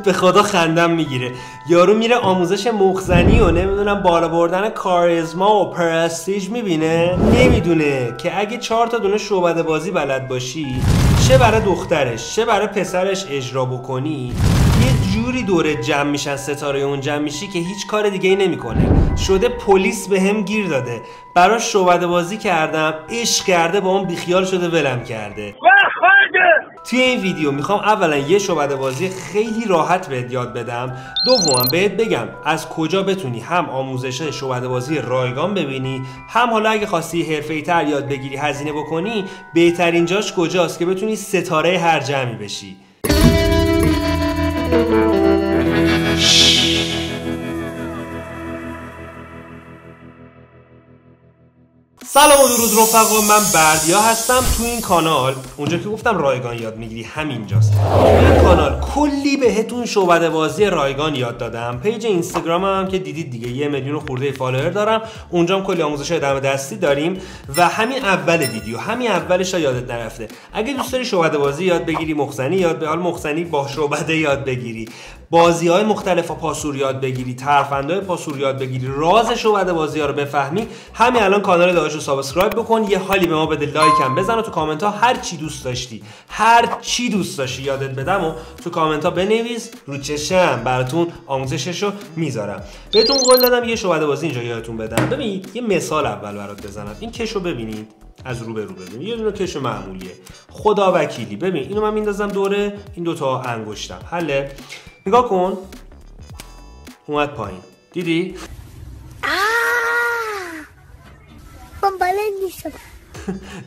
به خدا خندم میگیره. یارو میره آموزش مخزنی و نمیدونم بالا بردن کاریزما و پرستیژ میبینه، نمیدونه که اگه 4 تا دونه شعبده بازی بلد باشی، چه برای دخترش چه برای پسرش اجرا بکنی، یه جوری دوره جمع میشن، ستاره اون جمع میشی که هیچ کار دیگه ای نمیکنه. شده پلیس به هم گیر داده، براش شعبده بازی کردم، عشق کرده، با اون بیخیال شده، ولم کرده. توی این ویدیو میخوام اولا یه شعبده بازی خیلی راحت بهت یاد بدم، دوم بهت بگم از کجا بتونی هم آموزش شعبده بازی رایگان ببینی، هم حالا اگه خواستی حرفه‌ای‌تر یاد بگیری، هزینه بکنی، بهترین جاش کجاست که بتونی ستاره هر جمعی بشی. سلام و درود رفقا، من بردیا هستم. تو این کانال، اونجا که گفتم رایگان یاد میگیری همینجاست. تو این کانال کلی بهتون شعبده بازی رایگان یاد دادم. پیج اینستاگرامم هم که دیدید دیگه 1 میلیون خورده فالوور دارم، اونجا هم کلی آموزش دم دستی داریم و همین اول ویدیو، همین اولش یادت نرفته. اگه دوست داری شعبده بازی یاد بگیری، مخزنی یاد بگیری، حالا مخزنی با شعبده یاد بگیری، بازی‌های مختلف پاسور یاد بگیری، ترفندهای پاسور یاد بگیری، راز شعبده بازی‌ها رو بفهمی، همین الان کانال داداشو سابسکرایب بکن، یه حالی به ما بده، لایک هم بزن و تو کامنت ها هر چی دوست داشتی، هر چی دوست داشتی یادت بدم و تو کامنت ها بنویس، رو چشم براتون آموزششو میذارم. بهتون قول دادم یه شعبده بازی اینجا یادتون بدم. ببینید یه مثال اول برات بزنم. این کشو ببینید، از رو به رو ببینید، یه دونه کش معمولیه، خدا وکیلی. ببین اینو من میندازم دوره این دو تا انگشتم، حله. نگاه کن، اومد پایین، دیدی؟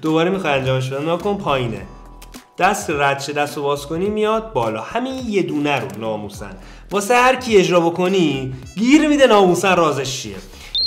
دوباره میخوای انجامش بدم، نگاه کن پایینه. دست رد شه، دستو باز کنی میاد بالا. همین یه دونه رو ناموسن واسه هر کی اجرا بکنی گیر میده، ناموسن رازش چیه.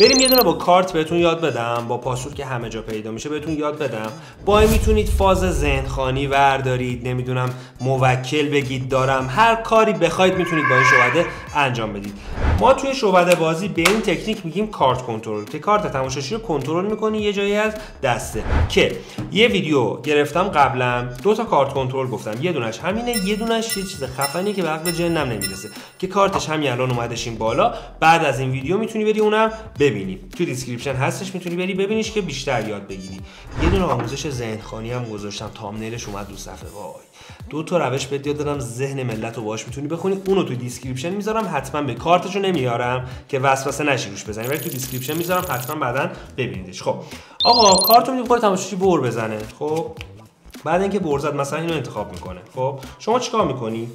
بریم یه دونه با کارت بهتون یاد بدم، با پاسور که همه جا پیدا میشه بهتون یاد بدم. با این میتونید فاز ذهنخوانی وردارید، نمیدونم موکل بگید دارم، هر کاری بخواید میتونید با این شعبده انجام بدید. ما توی شعبده بازی به این تکنیک میگیم کارت کنترل، که کارت تماشاچی رو کنترل میکنی یه جایی از دسته. که یه ویدیو گرفتم قبلا، 2 تا کارت کنترل گفتم، یه دونش همینه، یه دونش یه چیز خفنی که به عقل جنم نمیرسه، که کارتش همین الان اومدش این بالا. بعد از این ویدیو میتونی بری اونم ببینی، تو دیسکریپشن هستش، میتونی بری ببینیش که بیشتر یاد بگیری. یه دونه آموزش ذهنخوانی هم گذاشتم، تامنیلش اومد رو صفحه. وای 2 تا روش بهت یاد دادم ذهن ملت رو باهاش میتونی بخونی. اونو تو دیسکریپشن میذارم، حتما به کارتشو نمیارم که وسوسه نشی روش بزنی، ولی تو دیسکریپشن میذارم، حتما بعدن ببینیدش. خب آقا کارتو میدیم خود تماشاچی بر بزنه. خب بعد اینکه بر زد مثلا اینو انتخاب میکنه. خب شما چیکار میکنی؟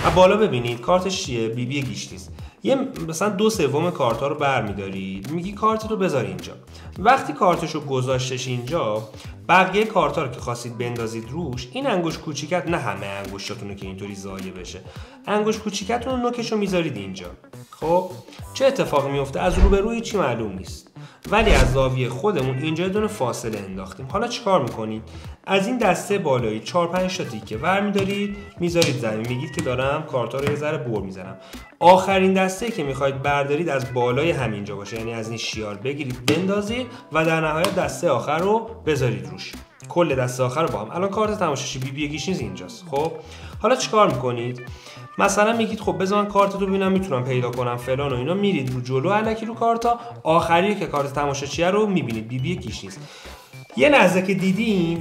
از بالا ببینید کارتش چیه، بی بی گیشتیز. یه مثلا 2/3 کارتا رو برمی‌داری، میگی کارتتو بذار اینجا. وقتی کارتشو گذاشتش اینجا، بقیه کارتا رو که خواستید بندازید روش، این انگشت کوچیکت، نه همه انگشتاتونو که اینطوری ضایع بشه، انگشت کوچیکتون رو نوکشو میذارید اینجا. خب چه اتفاقی میفته؟ از رو به روی چی معلوم نیست، ولی از زاویه خودمون اینجا یه دونه فاصله انداختیم. حالا چیکار میکنید؟ از این دسته بالایی 4-5 تا تیکه برمی‌دارید میذارید زمین، میگید که دارم کارتا رو یه ذره بر میزنم. آخرین دسته که میخواید بردارید از بالای همینجا باشه، یعنی از این شیار بگیرید بندازید و در نهایت دسته آخر رو بذارید روش. کل دسته آخر رو با هم. الان کارت تماشاچی بی بی گیش نیست اینجاست. خب حالا چیکار میکنید؟ مثلا میگید خب بذار من کارتتو ببینم میتونم پیدا کنم فلان و اینا، میرید رو جلو الکی رو کارتا، آخری که کارت تماشاچی رو میبینید بی بی گیش نیست. یه لحظه که دیدین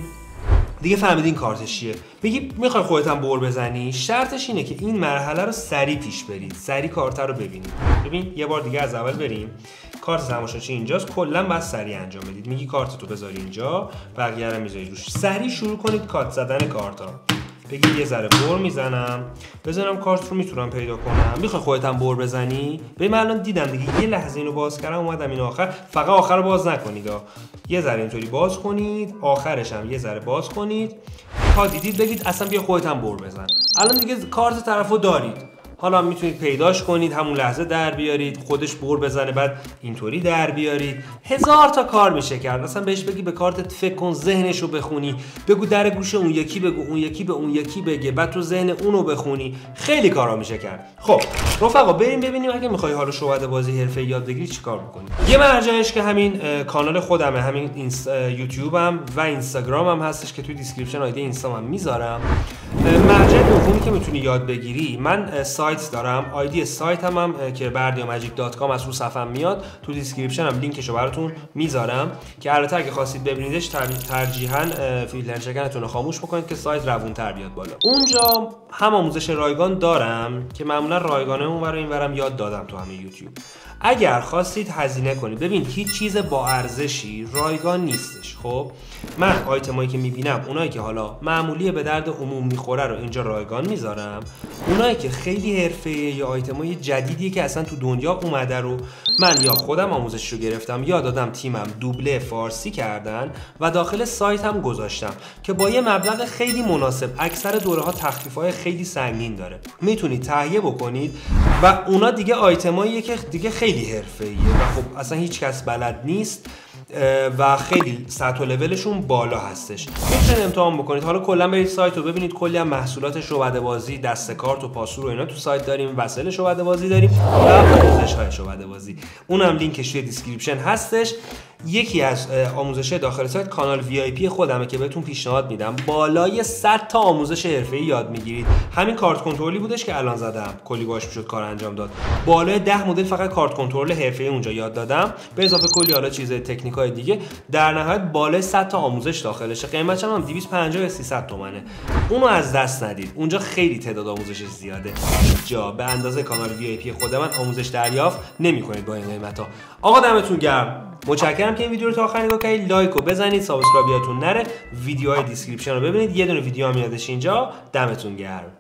دیگه فهمیدین کارتش چیه. بگی میخوای خودت هم بر بزنی، شرطش اینه که این مرحله رو سریع پیش برید، سریع کارت رو ببینید. ببین یه بار دیگه از اول بریم. کارت تماشاچی اینجاست، کلا باید سریع انجام بدید. میگی کارتتو بذاری اینجا، بقیه رو میذاری روش، سریع شروع کنید کارت زدن کارتا. بگید یه ذره بر میزنم، بزنم کارت رو میتونم پیدا کنم. میخوای خودت هم بر بزنی؟ ببین من الان دیدم دیگه، یه لحظه اینو باز کردم اومدم این آخر. فقط آخر رو باز نکنید، یه ذره اینطوری باز کنید، آخرش هم یه ذره باز کنید تا دیدید بگید اصلا بیا خودت هم بر بزن. الان دیگه کارت طرفو دارید، حالا میتونید پیداش کنید، همون لحظه در بیارید، خودش بر بزنه، بعد اینطوری در بیارید. 1000 تا کار میشه کرد. مثلا بهش بگی به کارتت فکر کن، ذهنشو بخونی، بگو در گوش اون یکی بگو، اون یکی به اون یکی بگه، بعد تو ذهن اونو بخونی. خیلی کارا میشه کرد. خب رفقا بریم ببینیم اگه میخوای حالا شعبده بازی حرفه‌ای یاد بگیری چیکار بکنی. یه مرجعش که همین کانال خودمه، همین یوتیوبم و اینستاگرامم هستش که توی دیسکریپشن آیدی اینستام هم میذارم. مرجع دومی که میتونی یاد بگیری، من سایت دارم، آیدی سایت هم که bardiamagic.com از رو صفحه میاد، تو دیسکریپشن هم لینکشو براتون میذارم که البته اگه خواستید ببینیدش ترجیحاً فیلتر چکنتون رو خاموش بکنید که سایت روون‌تر بیاد بالا. اونجا هم آموزش رایگان دارم که معمولا رایگانه اونور و اینورم یاد دادم تو همین یوتیوب. اگر خواستید هزینه کنید، ببین هیچ چیز با ارزشی رایگان نیستش. خب من آیتمایی که میبینم، اونایی که حالا معمولیه به درد عموم میخوره رو اینجا رایگان میذارم. اونایی که خیلی حرفه‌ای یا آیتمای جدیدیه که اصلا تو دنیا اومده رو من یا خودم آموزش رو گرفتم یا دادم تیمم دوبله فارسی کردن و داخل سایت هم گذاشتم که با یه مبلغ خیلی مناسب. اکثر دوره‌ها تخفیف‌های خیلی سنگین داره، میتونید تهیه بکنید و اونا دیگه آیتماییه که دیگه خیلی حرفه‌ایه و خب اصلا هیچ کس بلد نیست و خیلی سطح و لولشون بالا هستش. میتونید امتحان بکنید. حالا کلا برید سایت رو ببینید، کلی هم محصولات شعبده بازی، دسته کارت و پاسور و اینا تو سایت داریم، وسایل شعبده بازی داریم و آموزش‌های شعبده بازی. اونم لینکش توی دیسکریپشن هستش. یکی از آموزش‌های داخل سایت کانال VIP خودمه که بهتون پیشنهاد میدم. بالای 100 تا آموزش حرفه‌ای یاد میگیرید. همین کارت کنترلی بودش که الان زدم، کلی باش میشد کار انجام داد. بالای 10 مدل فقط کارت کنترل حرفه‌ای اونجا یاد دادم، به اضافه کلی حالا چیزای تکنیکای دیگه. در نهایت بالای 100 تا آموزش داخلشه. قیمتش هم 250 یا 300 تومنه. اونو از دست ندید. اونجا خیلی تعداد آموزش زیاده. جا به اندازه کانال VIP خود من آموزش دریافت نمی‌کنید با این قیمتا. آقا دمتون گرم. متشکرم که این ویدیو رو تا آخر نگاه کردید. لایک رو بزنید، سابسکرایب یادتون نره، ویدیوهای دیسکریپشن رو ببینید، یه دونه ویدیو هم میادش اینجا. دمتون گرم.